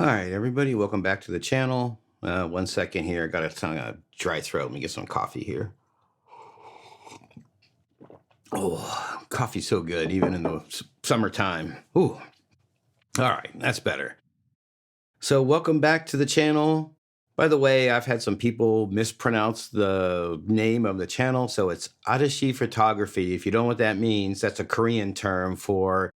All right, everybody, welcome back to the channel. 1 second here, got a dry throat. Let me get some coffee here. Oh, coffee's so good, even in the summertime. Ooh, all right, that's better. So, welcome back to the channel. By the way, I've had some people mispronounce the name of the channel, so it's Adachi Photography. If you don't know what that means, that's a Korean term for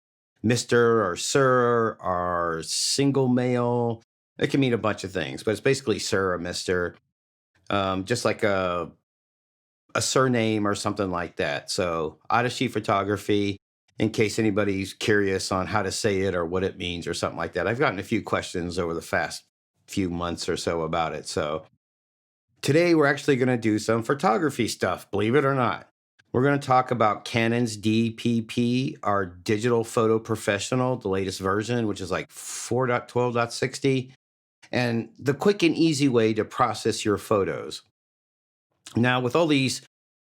Mr. or Sir or single male. It can mean a bunch of things, but it's basically Sir or Mr. Just like a surname or something like that. So Adachi Photography, in case anybody's curious on how to say it or what it means or something like that. I've gotten a few questions over the past few months or so about it. So today we're actually going to do some photography stuff, believe it or not. We're going to talk about Canon's DPP, our Digital Photo Professional, the latest version, which is like 4.12.60, and the quick and easy way to process your photos. Now, with all these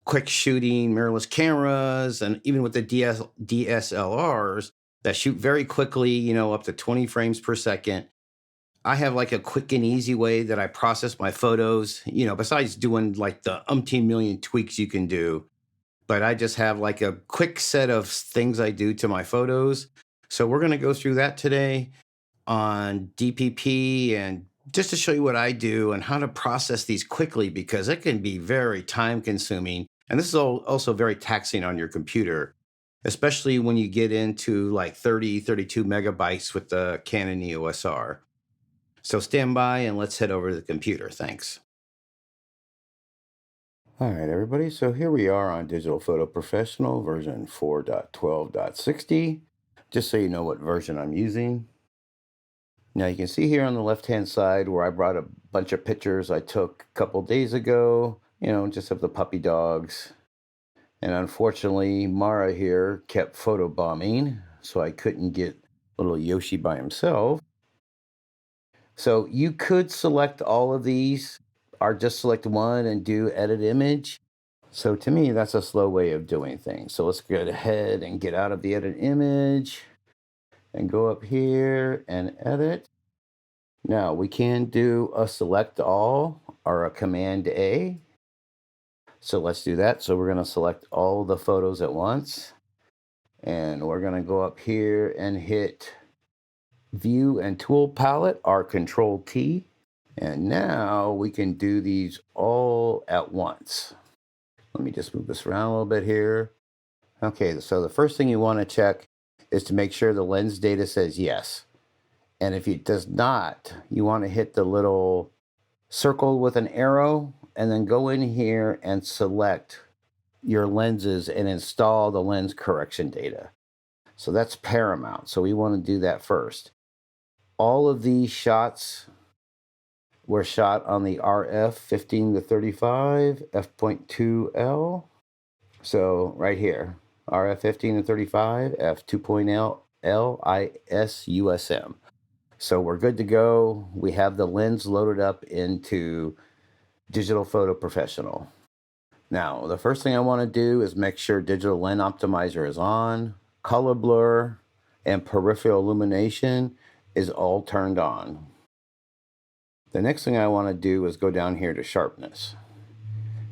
quick shooting mirrorless cameras and even with the DSLRs that shoot very quickly, up to 20 frames per second, I have like a quick and easy way that I process my photos, besides doing like the umpteen million tweaks you can do. But I just have like a quick set of things I do to my photos. So we're going to go through that today on DPP and just to show you what I do and how to process these quickly because it can be very time consuming. And this is also very taxing on your computer, especially when you get into like 30, 32 megabytes with the Canon EOS R. So stand by and let's head over to the computer. Thanks. All right, everybody. So here we are on Digital Photo Professional version 4.12.60. Just so you know what version I'm using. Now you can see here on the left-hand side where I brought a bunch of pictures I took a couple days ago, just of the puppy dogs. And unfortunately, Mara here kept photobombing, so I couldn't get little Yoshi by himself. So you could select all of these or just select one and do edit image. So to me, that's a slow way of doing things. So let's go ahead and get out of the edit image and go up here and edit. Now we can do a select all or a command A. So let's do that. So we're going to select all the photos at once. And we're going to go up here and hit View and Tool Palette, or Control T. And now we can do these all at once. Let me just move this around a little bit here. Okay, so the first thing you want to check is to make sure the lens data says yes. And if it does not, you want to hit the little circle with an arrow and then go in here and select your lenses and install the lens correction data. So that's paramount. So we want to do that first. All of these shots were shot on the RF 15 to 35 f.2L. So right here, RF 15 to 35 f2.L LIS-USM. So we're good to go. We have the lens loaded up into Digital Photo Professional. Now, the first thing I want to do is make sure Digital Lens Optimizer is on, color blur, and peripheral illumination is all turned on. The next thing I want to do is go down here to sharpness.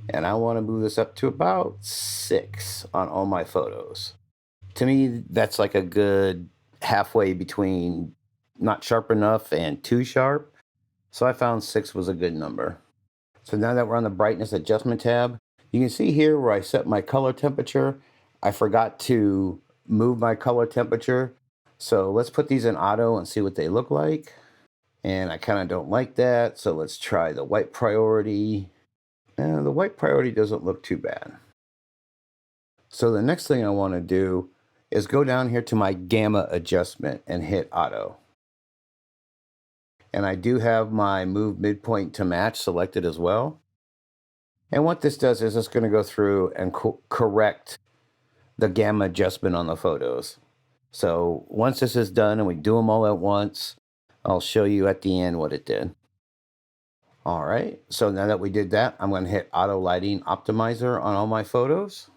And I want to move this up to about 6 on all my photos. To me, that's like a good halfway between not sharp enough and too sharp. So I found 6 was a good number. So now that we're on the brightness adjustment tab, you can see here where I set my color temperature. I forgot to move my color temperature. So let's put these in auto and see what they look like. And I kind of don't like that. So let's try the white priority. And the white priority doesn't look too bad. So the next thing I want to do is go down here to my gamma adjustment and hit auto. And I do have my move midpoint to match selected as well. And what this does is it's going to go through and correct the gamma adjustment on the photos. So once this is done and we do them all at once, I'll show you at the end what it did. All right, so now that we did that, I'm going to hit Auto Lighting Optimizer on all my photos.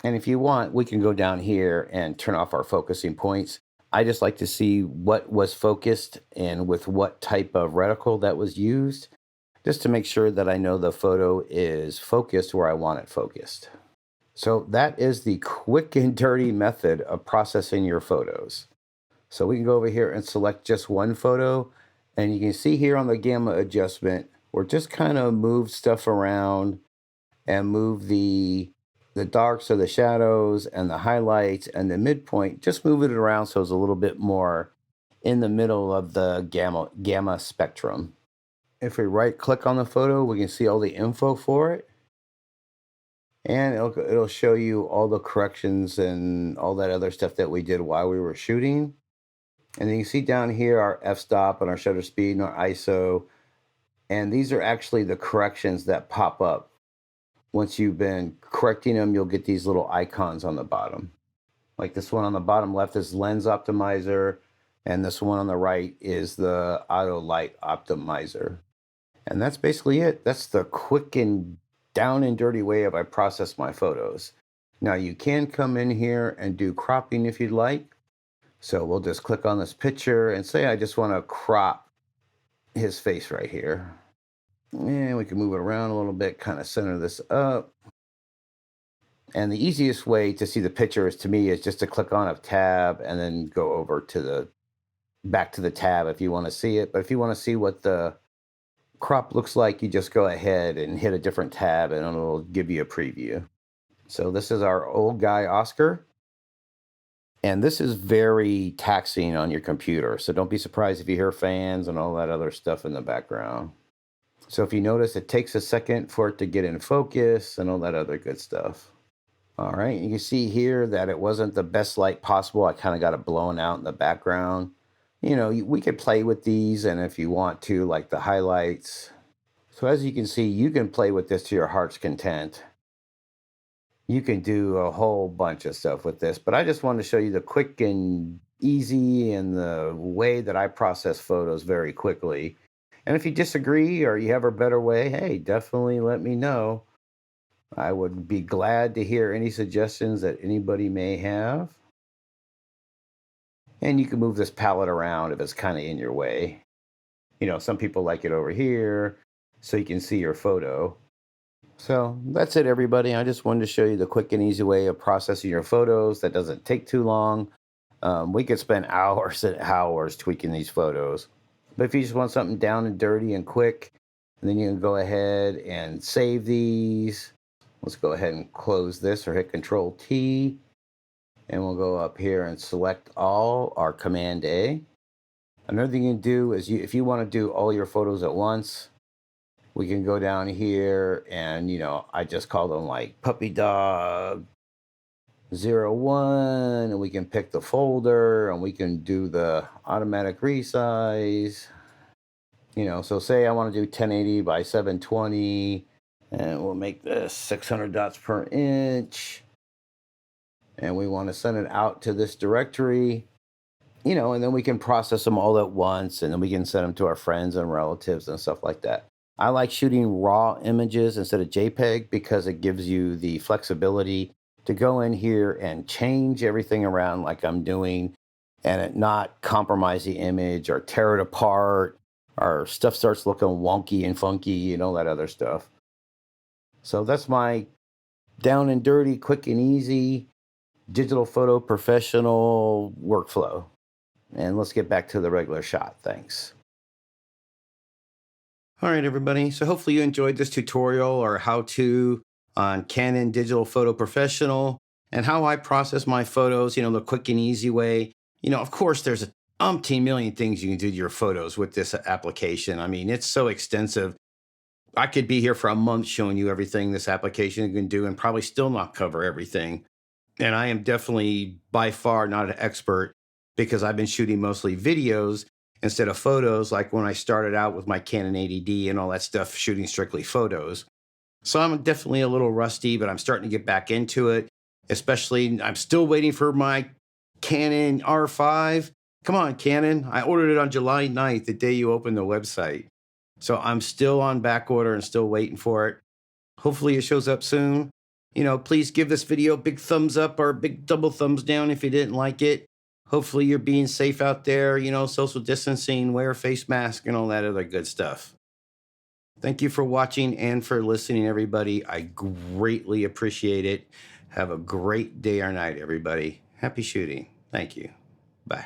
And if you want, we can go down here and turn off our focusing points. I just like to see what was focused and with what type of reticle that was used, just to make sure that I know the photo is focused where I want it focused. So that is the quick and dirty method of processing your photos. So we can go over here and select just one photo, and you can see here on the gamma adjustment, we're just kind of move stuff around and move the darks or the shadows and the highlights and the midpoint, just move it around so it's a little bit more in the middle of the gamma spectrum. If we right click on the photo, we can see all the info for it. And it'll show you all the corrections and all that other stuff that we did while we were shooting. And then you can see down here our f-stop and our shutter speed and our ISO. And these are actually the corrections that pop up. Once you've been correcting them, you'll get these little icons on the bottom. Like this one on the bottom left is lens optimizer, and this one on the right is the auto light optimizer. And that's basically it. That's the quick and down and dirty way of I process my photos. Now you can come in here and do cropping if you'd like. So we'll just click on this picture and say I just want to crop his face right here. And we can move it around a little bit, kind of center this up. And the easiest way to see the picture is, to me, is just to click on a tab and then go over to the back to the tab if you want to see it. But if you want to see what the crop looks like, you just go ahead and hit a different tab and it'll give you a preview. So this is our old guy Oscar. And this is very taxing on your computer. So don't be surprised if you hear fans and all that other stuff in the background. So if you notice, it takes a second for it to get in focus and all that other good stuff. All right, you can see here that it wasn't the best light possible. I kind of got it blown out in the background. You know, we could play with these, and if you want to, like the highlights. So as you can see, you can play with this to your heart's content. You can do a whole bunch of stuff with this, but I just wanted to show you the quick and easy and the way that I process photos very quickly. And if you disagree or you have a better way, hey, definitely let me know. I would be glad to hear any suggestions that anybody may have. And you can move this palette around if it's kind of in your way. You know, some people like it over here so you can see your photo. So that's it, everybody. I just wanted to show you the quick and easy way of processing your photos that doesn't take too long. We could spend hours and hours tweaking these photos. But if you just want something down and dirty and quick, and then you can go ahead and save these. Let's go ahead and close this or hit Control T. And we'll go up here and select all, our Command A. Another thing you can do is, if you want to do all your photos at once, we can go down here and, you know, I just call them like Puppy Dog 01, and we can pick the folder and we can do the automatic resize. You know, so say I want to do 1080 by 720, and we'll make this 600 dots per inch. And we want to send it out to this directory, you know, and then we can process them all at once, and then we can send them to our friends and relatives and stuff like that. I like shooting raw images instead of JPEG because it gives you the flexibility to go in here and change everything around like I'm doing, and it not compromise the image or tear it apart, or stuff starts looking wonky and funky and all that other stuff. So that's my down and dirty, quick and easy digital photo professional workflow. And let's get back to the regular shot. Thanks. All right, everybody. So hopefully you enjoyed this tutorial or how-to on Canon Digital Photo Professional and how I process my photos, you know, the quick and easy way. You know, of course, there's a umpteen million things you can do to your photos with this application. I mean, it's so extensive. I could be here for a month showing you everything this application can do and probably still not cover everything. And I am definitely by far not an expert because I've been shooting mostly videos instead of photos, like when I started out with my Canon 80D and all that stuff, shooting strictly photos. So I'm definitely a little rusty, but I'm starting to get back into it. Especially, I'm still waiting for my Canon R5. Come on, Canon. I ordered it on July 9th, the day you opened the website. So I'm still on back order and still waiting for it. Hopefully it shows up soon. You know, please give this video a big thumbs up or a big double thumbs down if you didn't like it. Hopefully you're being safe out there, social distancing, wear a face mask, and all that other good stuff. Thank you for watching and for listening, everybody. I greatly appreciate it. Have a great day or night, everybody. Happy shooting. Thank you. Bye.